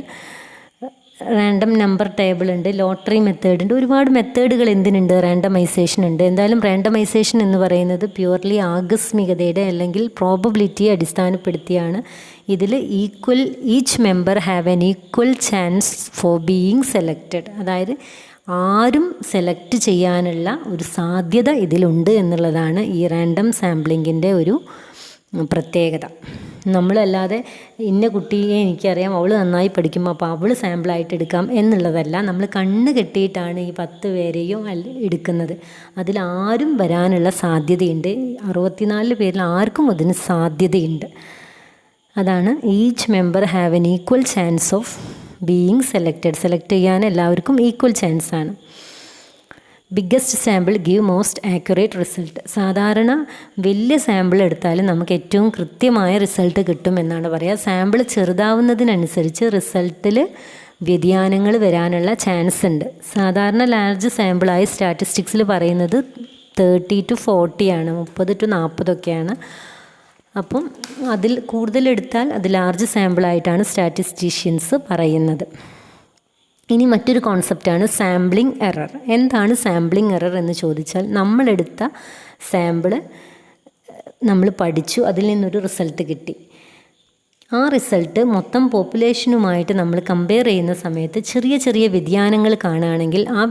റാൻഡം നമ്പർ ടേബിൾ ഉണ്ട്, ലോട്ടറി മെത്തേഡ് ഉണ്ട്, ഒരുപാട് മെത്തേഡുകൾ എന്തിനുണ്ട്, റാൻഡമൈസേഷൻ ഉണ്ട്. എന്തായാലും റാൻഡമൈസേഷൻ എന്ന് പറയുന്നത് പ്യുവർലി ആകസ്മികതയുടെ അല്ലെങ്കിൽ പ്രോബബിലിറ്റിയെ അടിസ്ഥാനപ്പെടുത്തിയാണ്. ഇതിൽ each member have an equal chance for being selected, അതായത് ആരും സെലക്ട് ചെയ്യാനുള്ള ഒരു സാധ്യത ഇതിലുണ്ട് എന്നുള്ളതാണ് ഈ റാൻഡം സാമ്പിളിങ്ങിൻ്റെ ഒരു പ്രത്യേകത. നമ്മളല്ലാതെ ഇന്ന കുട്ടിയെ എനിക്കറിയാം, അവൾ നന്നായി പഠിക്കും, അപ്പോൾ അവൾ സാമ്പിളായിട്ട് എടുക്കാം എന്നുള്ളതല്ല. നമ്മൾ കണ്ണ് കെട്ടിയിട്ടാണ് ഈ 10 പേരെയും എടുക്കുന്നത്. അതിലാരും വരാനുള്ള സാധ്യതയുണ്ട്. 64 പേരിൽ ആർക്കും അതിന് സാധ്യതയുണ്ട്. അതാണ് each member have an equal chance of being selected. Select ചെയ്യാൻ എല്ലാവർക്കും ഈക്വൽ ചാൻസാണ്. Biggest sample give most accurate result. സാധാരണ വലിയ സാമ്പിൾ എടുത്താൽ നമുക്ക് ഏറ്റവും കൃത്യമായ റിസൾട്ട് കിട്ടുമെന്നാണ് പറയുക. സാമ്പിൾ ചെറുതാവുന്നതിനനുസരിച്ച് റിസൾട്ടിൽ വ്യതിയാനങ്ങൾ വരാനുള്ള ചാൻസ് ഉണ്ട്. സാധാരണ ലാർജ് സാമ്പിളായി സ്റ്റാറ്റിസ്റ്റിക്സിൽ പറയുന്നത് 30 to 40 ആണ്, 30 to 40 അപ്പം അതിൽ കൂടുതലെടുത്താൽ അത് ലാർജ് സാമ്പിളായിട്ടാണ് സ്റ്റാറ്റിസ്റ്റീഷ്യൻസ് പറയുന്നത്. ഇനി മറ്റൊരു കോൺസെപ്റ്റാണ് സാമ്പിളിംഗ് എറർ. എന്താണ് സാമ്പിളിംഗ് എറർ എന്ന് ചോദിച്ചാൽ, നമ്മളെടുത്ത സാമ്പിള് നമ്മൾ പഠിച്ചു, അതിൽ നിന്നൊരു റിസൾട്ട് കിട്ടി. ആ റിസൾട്ട് മൊത്തം പോപ്പുലേഷനുമായിട്ട് നമ്മൾ കമ്പയർ ചെയ്യുന്ന സമയത്ത് ചെറിയ ചെറിയ വ്യതിയാനങ്ങൾ കാണുകയാണെങ്കിൽ ആ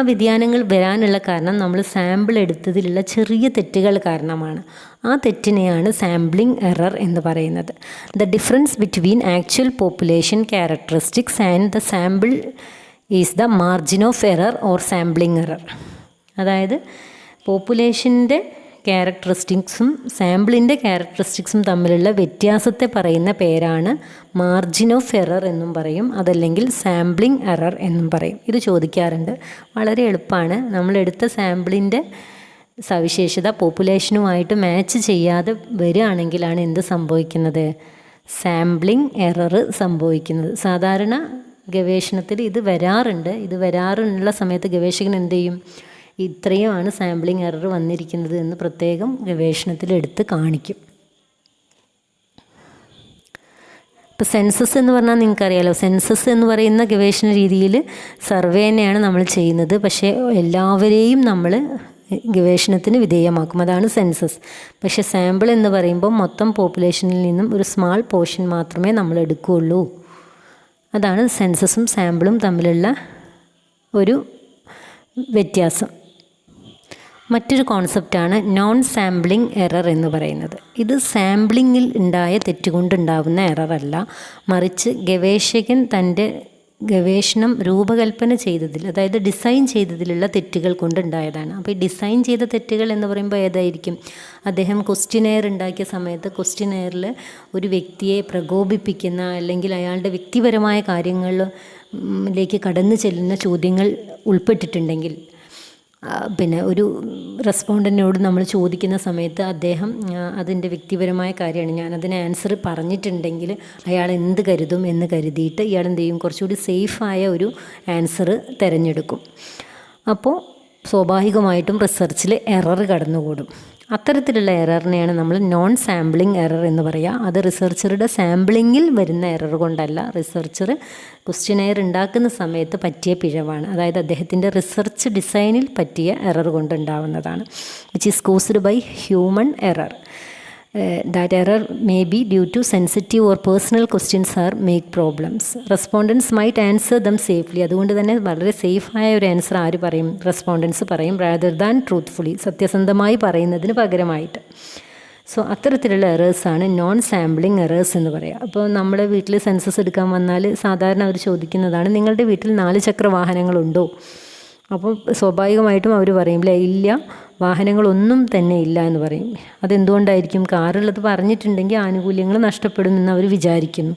വ്യതിയാനങ്ങൾ വരാനുള്ള കാരണം നമ്മൾ സാമ്പിൾ എടുത്തതിലുള്ള ചെറിയ തെറ്റുകൾ കാരണമാണ്. ആ തെറ്റിനെയാണ് സാമ്പിളിംഗ് എറർ എന്ന് പറയുന്നത്. The difference between actual population characteristics and the sample is the margin of error or sampling error. അതായത് പോപ്പുലേഷൻ്റെ ക്യാരക്ടറിസ്റ്റിക്സും സാമ്പിളിൻ്റെ ക്യാരക്ടറിസ്റ്റിക്സും തമ്മിലുള്ള വ്യത്യാസത്തെ പറയുന്ന പേരാണ് മാർജിൻ ഓഫ് എറർ എന്നും പറയും, അതല്ലെങ്കിൽ സാമ്പിളിംഗ് എറർ എന്നും പറയും. ഇത് ചോദിക്കാറുണ്ട്. വളരെ എളുപ്പമാണ്. നമ്മളെടുത്ത സാമ്പിളിൻ്റെ സവിശേഷത പോപ്പുലേഷനുമായിട്ട് മാച്ച് ചെയ്യാതെ വരികയാണെങ്കിലാണ് എന്ത് സംഭവിക്കുന്നത്, സാമ്പിളിംഗ് എറർ സംഭവിക്കുന്നത്. സാധാരണ ഗവേഷണത്തിൽ ഇത് വരാറുള്ള സമയത്ത് ഗവേഷകൻ എന്ത് ചെയ്യും, ഇത്രയുമാണ് സാമ്പിളിംഗ് എറർ വന്നിരിക്കുന്നത് എന്ന് പ്രത്യേകം ഗവേഷണത്തിൽ എടുത്ത് കാണിക്കും. ഇപ്പോൾ സെൻസസ് എന്ന് പറഞ്ഞാൽ നിങ്ങൾക്കറിയാലോ, സെൻസസ് എന്ന് പറയുന്ന ഗവേഷണ രീതിയിൽ സർവേ തന്നെയാണ് നമ്മൾ ചെയ്യുന്നത്. പക്ഷേ എല്ലാവരെയും നമ്മൾ ഗവേഷണത്തിന് വിധേയമാക്കും, അതാണ് സെൻസസ്. പക്ഷേ സാമ്പിൾ എന്ന് പറയുമ്പോൾ മൊത്തം പോപ്പുലേഷനിൽ നിന്നും ഒരു സ്മാൾ പോർഷൻ മാത്രമേ നമ്മൾ എടുക്കുകയുള്ളൂ. അതാണ് സെൻസസും സാമ്പിളും തമ്മിലുള്ള ഒരു വ്യത്യാസം. മറ്റൊരു കോൺസെപ്റ്റാണ് നോൺ സാമ്പിളിംഗ് എറർ എന്ന് പറയുന്നത്. ഇത് സാമ്പിളിങ്ങിൽ ഉണ്ടായ തെറ്റുകൊണ്ടുണ്ടാവുന്ന എററല്ല, മറിച്ച് ഗവേഷകൻ തൻ്റെ ഗവേഷണം രൂപകൽപ്പന ചെയ്തതിൽ, അതായത് ഡിസൈൻ ചെയ്തതിലുള്ള തെറ്റുകൾ കൊണ്ടുണ്ടായതാണ്. അപ്പോൾ ഈ ഡിസൈൻ ചെയ്ത തെറ്റുകൾ എന്ന് പറയുമ്പോൾ ഏതായിരിക്കും, അദ്ദേഹം ക്വസ്റ്റ്യനെയർ ഉണ്ടാക്കിയ സമയത്ത് ക്വസ്റ്റ്യനെയറിൽ ഒരു വ്യക്തിയെ പ്രകോപിപ്പിക്കുന്ന അല്ലെങ്കിൽ അയാളുടെ വ്യക്തിപരമായ കാര്യങ്ങളിലേക്ക് കടന്നു ചെല്ലുന്ന ചോദ്യങ്ങൾ ഉൾപ്പെട്ടിട്ടുണ്ടെങ്കിൽ, പിന്നെ ഒരു റെസ്പോണ്ടൻറ്റിനോട് നമ്മൾ ചോദിക്കുന്ന സമയത്ത് അദ്ദേഹം അതിൻ്റെ വ്യക്തിപരമായ കാര്യമാണ്, ഞാനതിന് ആൻസർ പറഞ്ഞിട്ടുണ്ടെങ്കിൽ അയാൾ എന്ത് കരുതും എന്ന് കരുതിയിട്ട് ഇയാൾ എന്ത് ചെയ്യും, കുറച്ചുകൂടി സേഫായ ഒരു ആൻസർ തിരഞ്ഞെടുക്കും. അപ്പോൾ സ്വാഭാവികമായിട്ടും റിസർച്ചിൽ എറർ കടന്നുകൂടും. അത്തരത്തിലുള്ള എററിനെയാണ് നമ്മൾ നോൺ സാമ്പിളിംഗ് എറർ എന്ന് പറയുക. അത് റിസർച്ചറുടെ സാമ്പിളിങ്ങിൽ വരുന്ന എറർ കൊണ്ടല്ല, റിസർച്ചർ ക്വസ്റ്റ്യനെയർ ഉണ്ടാക്കുന്ന സമയത്ത് പറ്റിയ പിഴവാണ്. അതായത് അദ്ദേഹത്തിൻ്റെ റിസർച്ച് ഡിസൈനിൽ പറ്റിയ എറർ കൊണ്ടുണ്ടാവുന്നതാണ്, which is caused by human error. That error may be due to sensitive or personal questions or make problems. Respondents might answer them safely. അതുകൊണ്ട് തന്നെ വളരെ സേഫായ ഒരു ആൻസർ ആര് പറയും? റെസ്പോണ്ടൻസ് പറയും, rather than truthfully, സത്യസന്ധമായി പറയുന്നതിന് പകരമായിട്ട്. സോ അത്തരത്തിലുള്ള എറേഴ്സാണ് നോൺ സാമ്പിളിങ് എറേഴ്സ് എന്ന് പറയുക. അപ്പോൾ നമ്മുടെ വീട്ടിൽ സെൻസസ് എടുക്കാൻ വന്നാൽ സാധാരണ അവർ ചോദിക്കുന്നതാണ്, നിങ്ങളുടെ വീട്ടിൽ 4 ചക്ര വാഹനങ്ങളുണ്ടോ? അപ്പോൾ സ്വാഭാവികമായിട്ടും അവർ പറയും ഇല്ല, വാഹനങ്ങളൊന്നും തന്നെ ഇല്ല എന്ന് പറയും. അതെന്തുകൊണ്ടായിരിക്കും? കാറുള്ളത് പറഞ്ഞിട്ടുണ്ടെങ്കിൽ ആനുകൂല്യങ്ങൾ നഷ്ടപ്പെടുമെന്ന് അവർ വിചാരിക്കുന്നു.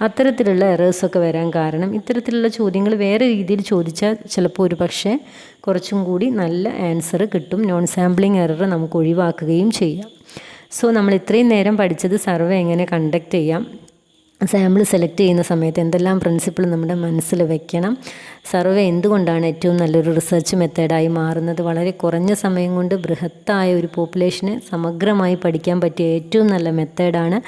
അത്തരത്തിലുള്ള എറേഴ്സൊക്കെ വരാൻ കാരണം ഇത്തരത്തിലുള്ള ചോദ്യങ്ങൾ വേറെ രീതിയിൽ ചോദിച്ചാൽ ചിലപ്പോൾ ഒരു പക്ഷേ കുറച്ചും കൂടി നല്ല ആൻസർ കിട്ടും. നോൺ സാമ്പിളിങ് എറർ നമുക്ക് ഒഴിവാക്കുകയും ചെയ്യാം. സോ നമ്മൾ ഇത്രയും നേരം പഠിച്ചത് സർവേ എങ്ങനെ കണ്ടക്ട് ചെയ്യാം, സാമ്പിൾ സെലക്ട് ചെയ്യുന്ന സമയത്ത് എന്തെല്ലാം പ്രിൻസിപ്പിൾ നമ്മുടെ മനസ്സിൽ വെക്കണം, സർവേ എന്തുകൊണ്ടാണ് ഏറ്റവും നല്ലൊരു റിസർച്ച് മെത്തേഡായി മാറുന്നത്, വളരെ കുറഞ്ഞ സമയം കൊണ്ട് ബൃഹത്തായ ഒരു പോപ്പുലേഷനെ സമഗ്രമായി പഠിക്കാൻ പറ്റിയ ഏറ്റവും നല്ല മെത്തേഡാണ്.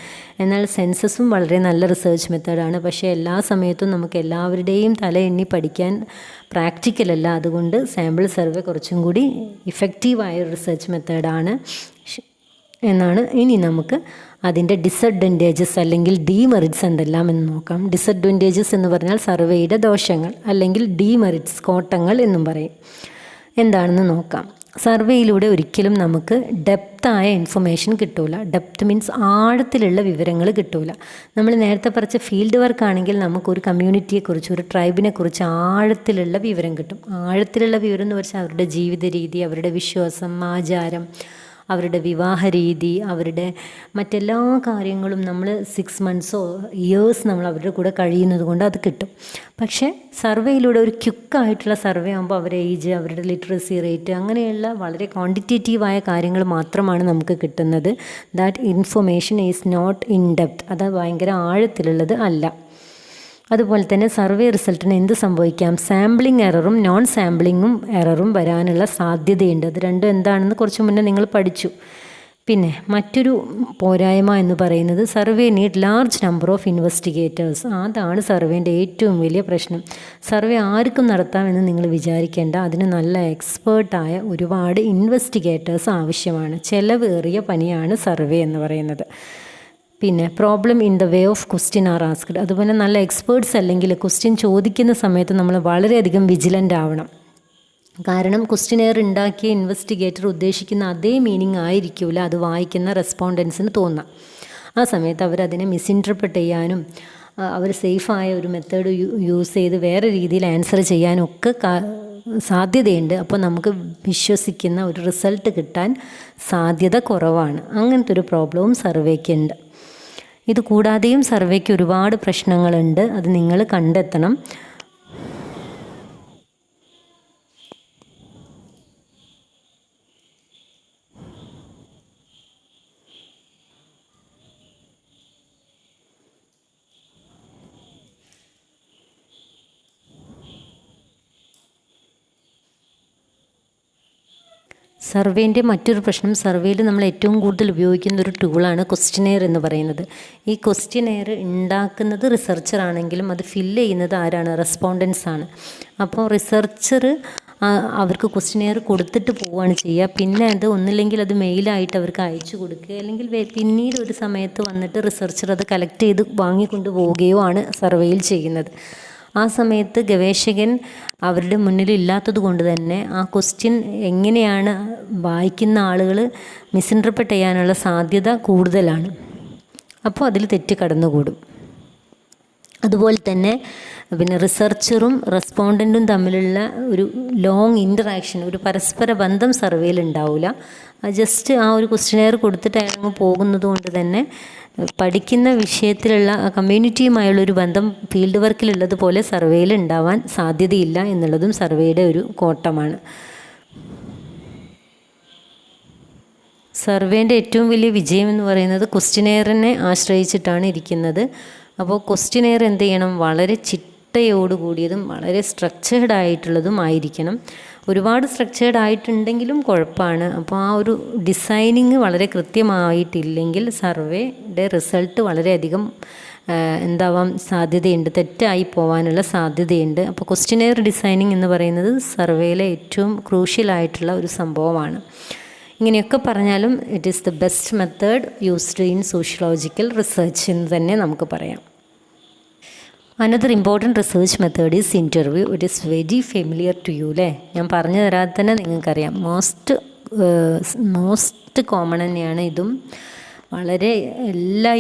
എന്നാൽ സെൻസസും വളരെ നല്ല റിസർച്ച് മെത്തേഡാണ്. പക്ഷേ എല്ലാ സമയത്തും നമുക്ക് എല്ലാവരുടെയും തല എണ്ണി പഠിക്കാൻ പ്രാക്ടിക്കലല്ല. അതുകൊണ്ട് സാമ്പിൾ സർവേ കുറച്ചും കൂടി ഇഫക്റ്റീവായ ഒരു റിസർച്ച് മെത്തേഡാണ് എന്നാണ്. ഇനി നമുക്ക് അതിൻ്റെ ഡിസഡ്വാൻറ്റേജസ് അല്ലെങ്കിൽ ഡീമെറിറ്റ്സ് എന്തെല്ലാം എന്ന് നോക്കാം. ഡിസഡ്വാൻറ്റേജസ് എന്ന് പറഞ്ഞാൽ സർവേയുടെ ദോഷങ്ങൾ, അല്ലെങ്കിൽ ഡീമെറിറ്റ്സ് കോട്ടങ്ങൾ എന്നും പറയും. എന്താണെന്ന് നോക്കാം. സർവേയിലൂടെ ഒരിക്കലും നമുക്ക് ഡെപ്തായ ഇൻഫർമേഷൻ കിട്ടൂല. ഡെപ്ത് മീൻസ് ആഴത്തിലുള്ള വിവരങ്ങൾ കിട്ടൂല. നമ്മൾ നേരത്തെ പറഞ്ഞ ഫീൽഡ് വർക്ക് ആണെങ്കിൽ നമുക്കൊരു കമ്മ്യൂണിറ്റിയെക്കുറിച്ച്, ഒരു ട്രൈബിനെക്കുറിച്ച് ആഴത്തിലുള്ള വിവരം കിട്ടും. ആഴത്തിലുള്ള വിവരം എന്ന് വെച്ചാൽ അവരുടെ ജീവിത രീതി, അവരുടെ വിശ്വാസം, ആചാരം, അവരുടെ വിവാഹ രീതി, അവരുടെ മറ്റെല്ലാ കാര്യങ്ങളും നമ്മൾ 6 മന്ത്സോ ഇയേഴ്സ് നമ്മൾ അവരുടെ കൂടെ കഴിയുന്നത് കൊണ്ട് അത് കിട്ടും. പക്ഷേ സർവേയിലൂടെ ഒരു ക്വിക്കായിട്ടുള്ള സർവേ ആകുമ്പോൾ അവരുടെ ഏജ്, അവരുടെ ലിറ്ററസി റേറ്റ്, അങ്ങനെയുള്ള വളരെ ക്വാണ്ടിറ്റേറ്റീവായ കാര്യങ്ങൾ മാത്രമാണ് നമുക്ക് കിട്ടുന്നത്. That information is not in depth, അത് ഭയങ്കര ആഴത്തിലുള്ളത് അല്ല. അതുപോലെ തന്നെ സർവേ റിസൾട്ടിന് എന്ത് സംഭവിക്കാം? സാമ്പിളിംഗ് എററും നോൺ സാമ്പിളിങ്ങും എററും വരാനുള്ള സാധ്യതയുണ്ട്. അത് രണ്ടും എന്താണെന്ന് കുറച്ച് മുന്നേ നിങ്ങൾ പഠിച്ചു. പിന്നെ മറ്റൊരു പോരായ്മ എന്ന് പറയുന്നത് survey need large number of investigators. അതാണ് സർവേൻ്റെ ഏറ്റവും വലിയ പ്രശ്നം. സർവേ ആർക്കും നടത്താമെന്ന് നിങ്ങൾ വിചാരിക്കേണ്ട. അതിന് നല്ല എക്സ്പേർട്ടായ ഒരുപാട് ഇൻവെസ്റ്റിഗേറ്റേഴ്സ് ആവശ്യമാണ്. ചെലവേറിയ പണിയാണ് സർവേ എന്ന് പറയുന്നത്. പിന്നെ problem in the way of question R asked. അതുപോലെ നല്ല എക്സ്പേർട്സ് അല്ലെങ്കിൽ ക്വസ്റ്റ്യൻ ചോദിക്കുന്ന സമയത്ത് നമ്മൾ വളരെയധികം വിജിലൻ്റ് ആവണം. കാരണം ക്വസ്റ്റ്യനെയർ ഉണ്ടാക്കിയ ഇൻവെസ്റ്റിഗേറ്റർ ഉദ്ദേശിക്കുന്ന അതേ മീനിങ് ആയിരിക്കില്ല അത് വായിക്കുന്ന റെസ്പോണ്ടൻസിന് തോന്നാം. ആ സമയത്ത് അവരതിനെ മിസ്ഇൻറ്റർപ്രറ്റ് ചെയ്യാനും അവർ സേഫായ ഒരു മെത്തേഡ് യൂസ് ചെയ്ത് വേറെ രീതിയിൽ ആൻസർ ചെയ്യാനും ഒക്കെ സാധ്യതയുണ്ട്. അപ്പോൾ നമുക്ക് വിശ്വസിക്കുന്ന ഒരു റിസൾട്ട് കിട്ടാൻ സാധ്യത കുറവാണ്. അങ്ങനത്തെ ഒരു പ്രോബ്ലവും സർവേക്കുണ്ട്. ഇത് കൂടാതെയും സർവേക്ക് ഒരുപാട് പ്രശ്നങ്ങളുണ്ട്. അത് നിങ്ങൾ കണ്ടെത്തണം. സർവേൻ്റെ മറ്റൊരു പ്രശ്നം, സർവേയിൽ നമ്മൾ ഏറ്റവും കൂടുതൽ ഉപയോഗിക്കുന്ന ഒരു ടൂളാണ് ക്വസ്റ്റ്യനെയർ എന്ന് പറയുന്നത്. ഈ ക്വസ്റ്റ്യനെയർ ഉണ്ടാക്കുന്നത് റിസർച്ചർ ആണെങ്കിലും അത് ഫില്ല് ചെയ്യുന്നത് ആരാണ്? റെസ്പോണ്ടൻസ് ആണ്. അപ്പോൾ റിസർച്ചർ അവർക്ക് ക്വസ്റ്റ്യനെയർ കൊടുത്തിട്ട് പോവുകയാണ് ചെയ്യുക. പിന്നെ അത് ഒന്നില്ലെങ്കിൽ അത് മെയിലായിട്ട് അവർക്ക് അയച്ചു കൊടുക്കുക, അല്ലെങ്കിൽ പിന്നീട് ഒരു സമയത്ത് വന്നിട്ട് റിസർച്ചർ അത് കളക്ട് ചെയ്ത് വാങ്ങിക്കൊണ്ട് പോവുകയോ ആണ് സർവേയിൽ ചെയ്യുന്നത്. ആ സമയത്ത് ഗവേഷകൻ അവരുടെ മുന്നിലില്ലാത്തത് കൊണ്ട് തന്നെ ആ ക്വസ്റ്റ്യൻ എങ്ങനെയാണ് വായിക്കുന്ന ആളുകൾ മിസ്ഇൻറ്റർപ്രറ്റ് ചെയ്യാനുള്ള സാധ്യത കൂടുതലാണ്. അപ്പോൾ അതിൽ തെറ്റ് കടന്നുകൂടും. അതുപോലെ തന്നെ പിന്നെ റിസർച്ചറും റെസ്പോണ്ടൻറ്റും തമ്മിലുള്ള ഒരു ലോങ് ഇൻറ്ററാക്ഷൻ, ഒരു പരസ്പര ബന്ധം സർവേയിൽ ഉണ്ടാവില്ല. ജസ്റ്റ് ആ ഒരു ക്വസ്റ്റ്യനെയർ കൊടുത്തിട്ട് അയാൾ പോകുന്നത് കൊണ്ട് തന്നെ പഠിക്കുന്ന വിഷയത്തിലുള്ള കമ്മ്യൂണിറ്റിയുമായുള്ളൊരു ബന്ധം ഫീൽഡ് വർക്കിലുള്ളതുപോലെ സർവേയിൽ ഉണ്ടാവാൻ സാധ്യതയില്ല എന്നുള്ളതും സർവേയുടെ ഒരു കോട്ടമാണ്. സർവേൻ്റെ ഏറ്റവും വലിയ വിജയം എന്ന് പറയുന്നത് ക്വസ്റ്റ്യനെയറിനെ ആശ്രയിച്ചിട്ടാണ് ഇരിക്കുന്നത്. അപ്പോൾ ക്വസ്റ്റ്യനെയർ എന്ത് ചെയ്യണം? വളരെ ചിട്ടയോടുകൂടിയതും വളരെ സ്ട്രക്ചേർഡ് ആയിട്ടുള്ളതും ആയിരിക്കണം. ഒരുപാട് സ്ട്രക്ചേർഡ് ആയിട്ടുണ്ടെങ്കിലും കുഴപ്പമാണ്. അപ്പോൾ ആ ഒരു ഡിസൈനിങ് വളരെ കൃത്യമായിട്ടില്ലെങ്കിൽ സർവേയുടെ റിസൾട്ട് വളരെയധികം എന്താവാൻ സാധ്യതയുണ്ട്, തെറ്റായി പോകാനുള്ള സാധ്യതയുണ്ട്. അപ്പോൾ ക്വസ്റ്റ്യനെയർ ഡിസൈനിങ് എന്ന് പറയുന്നത് സർവേയിലെ ഏറ്റവും ക്രൂഷ്യലായിട്ടുള്ള ഒരു സംഭവമാണ്. ഇങ്ങനെയൊക്കെ പറഞ്ഞാലും it is the best method used in sociological research എന്ന് തന്നെ നമുക്ക് പറയാം. Another important research method is interview. It is very familiar to you അല്ലേ. ഞാൻ പറഞ്ഞു തരാതെ തന്നെ നിങ്ങൾക്കറിയാം. മോസ്റ്റ് കോമൺ തന്നെയാണ് ഇതും. വളരെ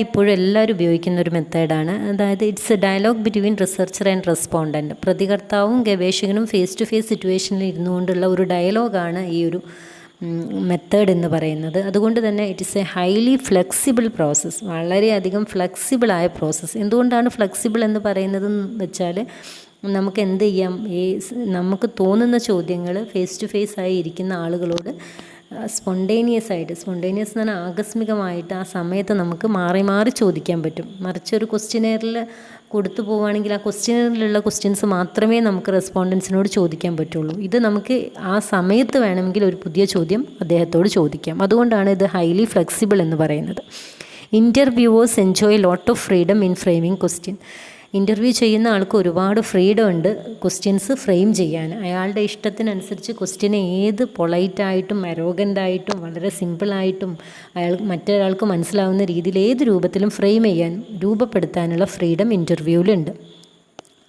ഇപ്പോഴും എല്ലാവരും ഉപയോഗിക്കുന്ന ഒരു മെത്തേഡാണ്. അതായത് it's a dialogue between researcher and respondent. പ്രതികർത്താവും ഗവേഷകനും ഫേസ് ടു ഫേസ് സിറ്റുവേഷനിൽ ഇരുന്നുകൊണ്ടുള്ള ഒരു ഡയലോഗാണ് ഈ ഒരു മെത്തേഡ് എന്ന് പറയുന്നത്. അതുകൊണ്ട് തന്നെ it is A highly flexible process, വളരെയധികം ഫ്ലെക്സിബിളായ പ്രോസസ്സ്. എന്തുകൊണ്ടാണ് ഫ്ലെക്സിബിൾ എന്ന് പറയുന്നതെന്ന് വെച്ചാൽ നമുക്ക് എന്ത് ചെയ്യാം, നമുക്ക് തോന്നുന്ന ചോദ്യങ്ങൾ ഫേസ് ടു ഫേസ് ആയി ഇരിക്കുന്ന ആളുകളോട് സ്പോണ്ടേനിയസ് എന്ന് പറഞ്ഞാൽ ആകസ്മികമായിട്ട് ആ സമയത്ത് നമുക്ക് മാറി മാറി ചോദിക്കാൻ പറ്റും. മറിച്ച് ഒരു ക്വസ്റ്റ്യനെയറിൽ കൊടുത്തു പോവുകയാണെങ്കിൽ ആ ക്വസ്റ്റ്യനിലുള്ള ക്വസ്റ്റ്യൻസ് മാത്രമേ നമുക്ക് റെസ്പോണ്ടൻസിനോട് ചോദിക്കാൻ പറ്റുള്ളൂ. ഇത് നമുക്ക് ആ സമയത്ത് വേണമെങ്കിൽ ഒരു പുതിയ ചോദ്യം അദ്ദേഹത്തോട് ചോദിക്കാം. അതുകൊണ്ടാണ് ഇത് ഹൈലി ഫ്ലെക്സിബിൾ എന്ന് പറയുന്നത്. Interviewers enjoy lot of freedom in framing question. Interview ചെയ്യുന്ന ആൾക്ക് ഒരുപാട് ഫ്രീഡം ഉണ്ട് ക്വസ്റ്റ്യൻസ് ഫ്രെയിം ചെയ്യാൻ. അയാളുടെ ഇഷ്ടത്തിനനുസരിച്ച് ക്വസ്റ്റ്യനെ ഏത് പൊളൈറ്റായിട്ടും അരോഗൻ്റായിട്ടും വളരെ സിമ്പിളായിട്ടും മറ്റൊരാൾക്ക് മനസ്സിലാവുന്ന രീതിയിൽ ഏത് രൂപത്തിലും ഫ്രെയിം ചെയ്യാൻ രൂപപ്പെടുത്താനുള്ള ഫ്രീഡം ഇൻ്റർവ്യൂവിലുണ്ട്.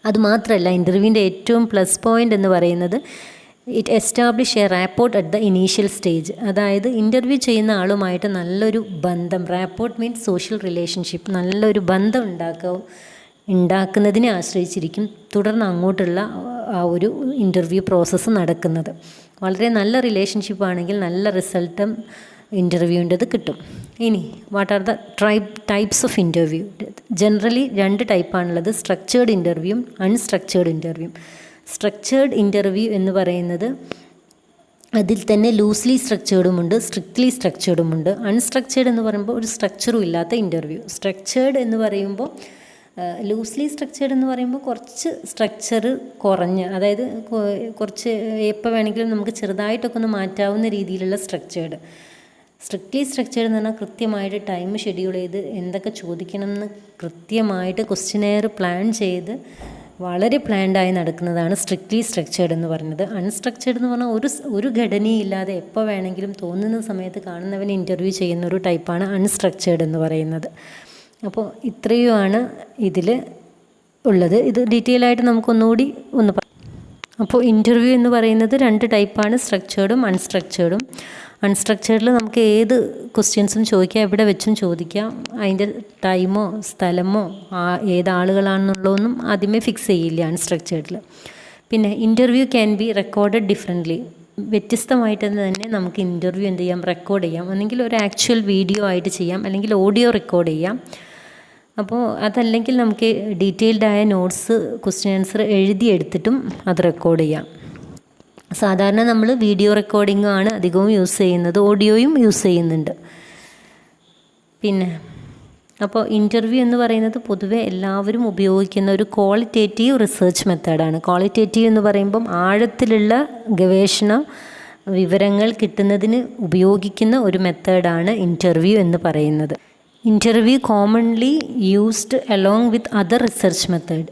അതുമാത്രമല്ല, ഇൻ്റർവ്യൂവിൻ്റെ ഏറ്റവും പ്ലസ് പോയിൻ്റ് എന്ന് പറയുന്നത് it establish A rapport at the initial stage. അതായത് ഇൻ്റർവ്യൂ ചെയ്യുന്ന ആളുമായിട്ട് നല്ലൊരു ബന്ധം, റാപ്പോർട്ട് മീൻസ് സോഷ്യൽ റിലേഷൻഷിപ്പ്, നല്ലൊരു ബന്ധം ഉണ്ടാക്കുന്നതിനെ ആശ്രയിച്ചിരിക്കും തുടർന്ന് അങ്ങോട്ടുള്ള ആ ഒരു ഇൻ്റർവ്യൂ പ്രോസസ്സ് നടക്കുന്നത്. വളരെ നല്ല റിലേഷൻഷിപ്പ് ആണെങ്കിൽ നല്ല റിസൾട്ടും ഇൻ്റർവ്യൂവിൻ്റെത് കിട്ടും. ഇനി what are the types of interview? Generally 2 ടൈപ്പാണുള്ളത്, സ്ട്രക്ചേർഡ് ഇൻ്റർവ്യൂവും അൺസ്ട്രക്ചേർഡ് ഇൻ്റർവ്യൂവും. സ്ട്രക്ചേർഡ് ഇൻ്റർവ്യൂ എന്ന് പറയുന്നത് അതിൽ തന്നെ ലൂസ്ലി സ്ട്രക്ചേർഡുമുണ്ട്, സ്ട്രിക്ട്ലി സ്ട്രക്ചേർഡുമുണ്ട്. അൺസ്ട്രക്ചേർഡ് എന്ന് പറയുമ്പോൾ ഒരു സ്ട്രക്ചറും ഇല്ലാത്ത ഇൻ്റർവ്യൂ. സ്ട്രക്ചേർഡ് എന്ന് പറയുമ്പോൾ ലൂസ്ലി സ്ട്രക്ചേർഡ് എന്ന് പറയുമ്പോൾ കുറച്ച് സ്ട്രക്ചർ കുറഞ്ഞ്, അതായത് കുറച്ച് എപ്പോൾ വേണമെങ്കിലും നമുക്ക് ചെറുതായിട്ടൊക്കെ ഒന്ന് മാറ്റാവുന്ന രീതിയിലുള്ള സ്ട്രക്ചേർഡ്. സ്ട്രിക്ട്ലി സ്ട്രക്ചേർഡ് എന്ന് പറഞ്ഞാൽ കൃത്യമായിട്ട് ടൈം ഷെഡ്യൂൾ ചെയ്ത് എന്തൊക്കെ ചോദിക്കണം എന്ന് കൃത്യമായിട്ട് ക്വസ്റ്റ്യനെയർ പ്ലാൻ ചെയ്ത് വളരെ പ്ലാൻഡായി നടക്കുന്നതാണ് സ്ട്രിക്ട്ലി സ്ട്രക്ചേർഡ് എന്ന് പറയുന്നത്. അൺസ്ട്രക്ചേർഡ് എന്ന് പറഞ്ഞാൽ ഒരു ഘടനയില്ലാതെ എപ്പോൾ വേണമെങ്കിലും തോന്നുന്ന സമയത്ത് കാണുന്നവനെ ഇൻ്റർവ്യൂ ചെയ്യുന്ന ഒരു ടൈപ്പാണ് അൺസ്ട്രക്ചേർഡ് എന്ന് പറയുന്നത്. അപ്പോൾ ഇത്രയുമാണ് ഇതിൽ ഉള്ളത്. ഇത് ഡീറ്റെയിൽ ആയിട്ട് നമുക്കൊന്നുകൂടി പറയാം. അപ്പോൾ ഇൻ്റർവ്യൂ എന്ന് പറയുന്നത് 2 ടൈപ്പാണ്, സ്ട്രക്ചേർഡും അൺസ്ട്രക്ചേർഡും. അൺസ്ട്രക്ചേർഡിൽ നമുക്ക് ഏത് ക്വസ്റ്റ്യൻസും ചോദിക്കാം, എവിടെ വെച്ചും ചോദിക്കാം. അതിൻ്റെ ടൈമോ സ്ഥലമോ ഏത് ആളുകളാണെന്നുള്ളതൊന്നും ആദ്യമേ ഫിക്സ് ചെയ്യില്ല അൺസ്ട്രക്ചേർഡിൽ. പിന്നെ interview can be recorded differently. വ്യത്യസ്തമായിട്ട് തന്നെ നമുക്ക് ഇൻ്റർവ്യൂ എന്ത് ചെയ്യാം, റെക്കോർഡ് ചെയ്യാം. ഒന്നെങ്കിൽ ഒരു ആക്ച്വൽ വീഡിയോ ആയിട്ട് ചെയ്യാം, അല്ലെങ്കിൽ ഓഡിയോ റെക്കോർഡ് ചെയ്യാം. അപ്പോൾ അതല്ലെങ്കിൽ നമുക്ക് ഡീറ്റെയിൽഡായ നോട്ട്സ് ക്വസ്റ്റ്യൻ ആൻസർ എഴുതിയെടുത്തിട്ടും അത് റെക്കോർഡ് ചെയ്യാം. സാധാരണ നമ്മൾ വീഡിയോ റെക്കോർഡിംഗ് ആണ് അധികവും യൂസ് ചെയ്യുന്നത്, ഓഡിയോയും യൂസ് ചെയ്യുന്നുണ്ട്. പിന്നെ അപ്പോൾ ഇൻ്റർവ്യൂ എന്ന് പറയുന്നത് പൊതുവെ എല്ലാവരും ഉപയോഗിക്കുന്ന ഒരു ക്വാളിറ്റേറ്റീവ് റിസർച്ച് മെത്തേഡാണ്. ക്വാളിറ്റേറ്റീവ് എന്ന് പറയുമ്പം ആഴത്തിലുള്ള ഗവേഷണ വിവരങ്ങൾ കിട്ടുന്നതിന് ഉപയോഗിക്കുന്ന ഒരു മെത്തേഡാണ് ഇൻ്റർവ്യൂ എന്ന് പറയുന്നത്. Interview commonly used along with other research method.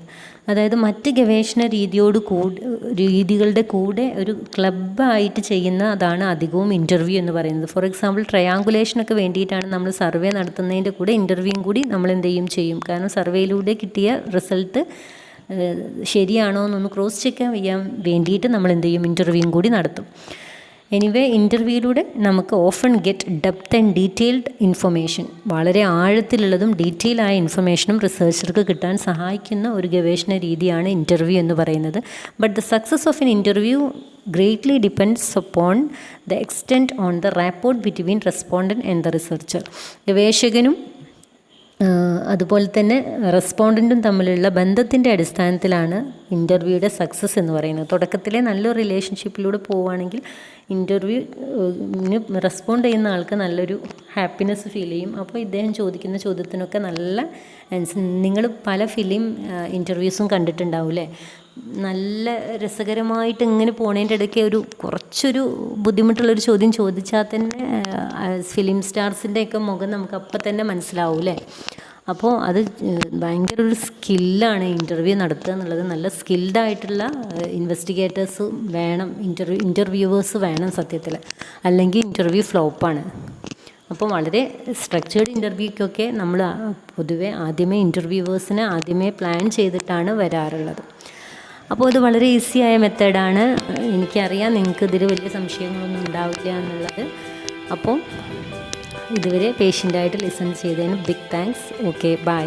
അതായത് മറ്റ് ഗവേഷണ രീതികളുടെ കൂടെ ഒരു ക്ലബ്ബായിട്ട് ചെയ്യുന്ന അതാണ് അധികവും ഇൻ്റർവ്യൂ എന്ന് പറയുന്നത്. ഫോർ എക്സാമ്പിൾ ട്രയാങ്കുലേഷനൊക്കെ വേണ്ടിയിട്ടാണ് നമ്മൾ സർവേ നടത്തുന്നതിൻ്റെ കൂടെ ഇൻ്റർവ്യൂവും കൂടി നമ്മൾ എന്ത് ചെയ്യും. കാരണം സർവേയിലൂടെ കിട്ടിയ റിസൾട്ട് ശരിയാണോ എന്നൊന്ന് ക്രോസ് ചെക്ക് ചെയ്യാൻ വേണ്ടിയിട്ട് നമ്മൾ എന്ത് ചെയ്യും, ഇൻ്റർവ്യൂവും കൂടി നടത്തും. എനിവേ ഇൻ്റർവ്യൂയിലൂടെ നമുക്ക് often get depth and detailed information. വളരെ ആഴത്തിലുള്ളതും ഡീറ്റെയിൽ ആയ ഇൻഫർമേഷനും റിസർച്ചർക്ക് കിട്ടാൻ സഹായിക്കുന്ന ഒരു ഗവേഷണ രീതിയാണ് ഇൻ്റർവ്യൂ എന്ന് പറയുന്നത്. But the success of an interview greatly depends upon the extent on the rapport between respondent and the researcher. ഗവേഷകനും അതുപോലെ തന്നെ റെസ്പോണ്ടൻറ്റും തമ്മിലുള്ള ബന്ധത്തിൻ്റെ അടിസ്ഥാനത്തിലാണ് ഇൻ്റർവ്യൂയുടെ സക്സസ് എന്ന് പറയുന്നത്. തുടക്കത്തിലെ നല്ലൊരു റിലേഷൻഷിപ്പിലൂടെ പോവുകയാണെങ്കിൽ ഇൻ്റർവ്യൂവിന് റെസ്പോണ്ട് ചെയ്യുന്ന ആൾക്ക് നല്ലൊരു ഹാപ്പിനെസ് ഫീൽ ചെയ്യും. അപ്പോൾ ഇദ്ദേഹം ചോദിക്കുന്ന ചോദ്യത്തിനൊക്കെ നല്ല നിങ്ങൾ പല ഫിലിം ഇൻ്റർവ്യൂസും കണ്ടിട്ടുണ്ടാവില്ലേ, നല്ല രസകരമായിട്ട് ഇങ്ങനെ പോണതിൻ്റെ ഇടയ്ക്ക് കുറച്ചൊരു ബുദ്ധിമുട്ടുള്ളൊരു ചോദ്യം ചോദിച്ചാൽ തന്നെ ഫിലിം സ്റ്റാർസിൻ്റെയൊക്കെ മുഖം നമുക്ക് അപ്പം തന്നെ മനസ്സിലാവും അല്ലേ. അപ്പോൾ അത് ഭയങ്കര ഒരു സ്കില്ലാണ് ഇൻ്റർവ്യൂ നടത്തുക എന്നുള്ളത്. നല്ല സ്കിൽഡായിട്ടുള്ള ഇൻവെസ്റ്റിഗേറ്റേഴ്സ് വേണം, ഇൻ്റർവ്യൂവേഴ്സ് വേണം സത്യത്തിൽ. അല്ലെങ്കിൽ ഇൻ്റർവ്യൂ ഫ്ലോപ്പാണ്. അപ്പോൾ വളരെ സ്ട്രക്ചേർഡ് ഇൻ്റർവ്യൂക്കൊക്കെ നമ്മൾ പൊതുവെ ആദ്യമേ ഇൻ്റർവ്യൂവേഴ്സിനെ ആദ്യമേ പ്ലാൻ ചെയ്തിട്ടാണ് വരാറുള്ളത്. അപ്പോൾ ഇത് വളരെ ഈസിയായ മെത്തേഡാണ്. എനിക്കറിയാം നിങ്ങൾക്ക് ഇതിൽ വലിയ സംശയങ്ങളൊന്നും ഉണ്ടാവില്ല എന്നുള്ളത്. അപ്പോൾ ഇതുവരെ പേഷ്യൻ്റായിട്ട് ലിസൺ ചെയ്തതിന് ബിഗ് താങ്ക്സ്. Okay, by.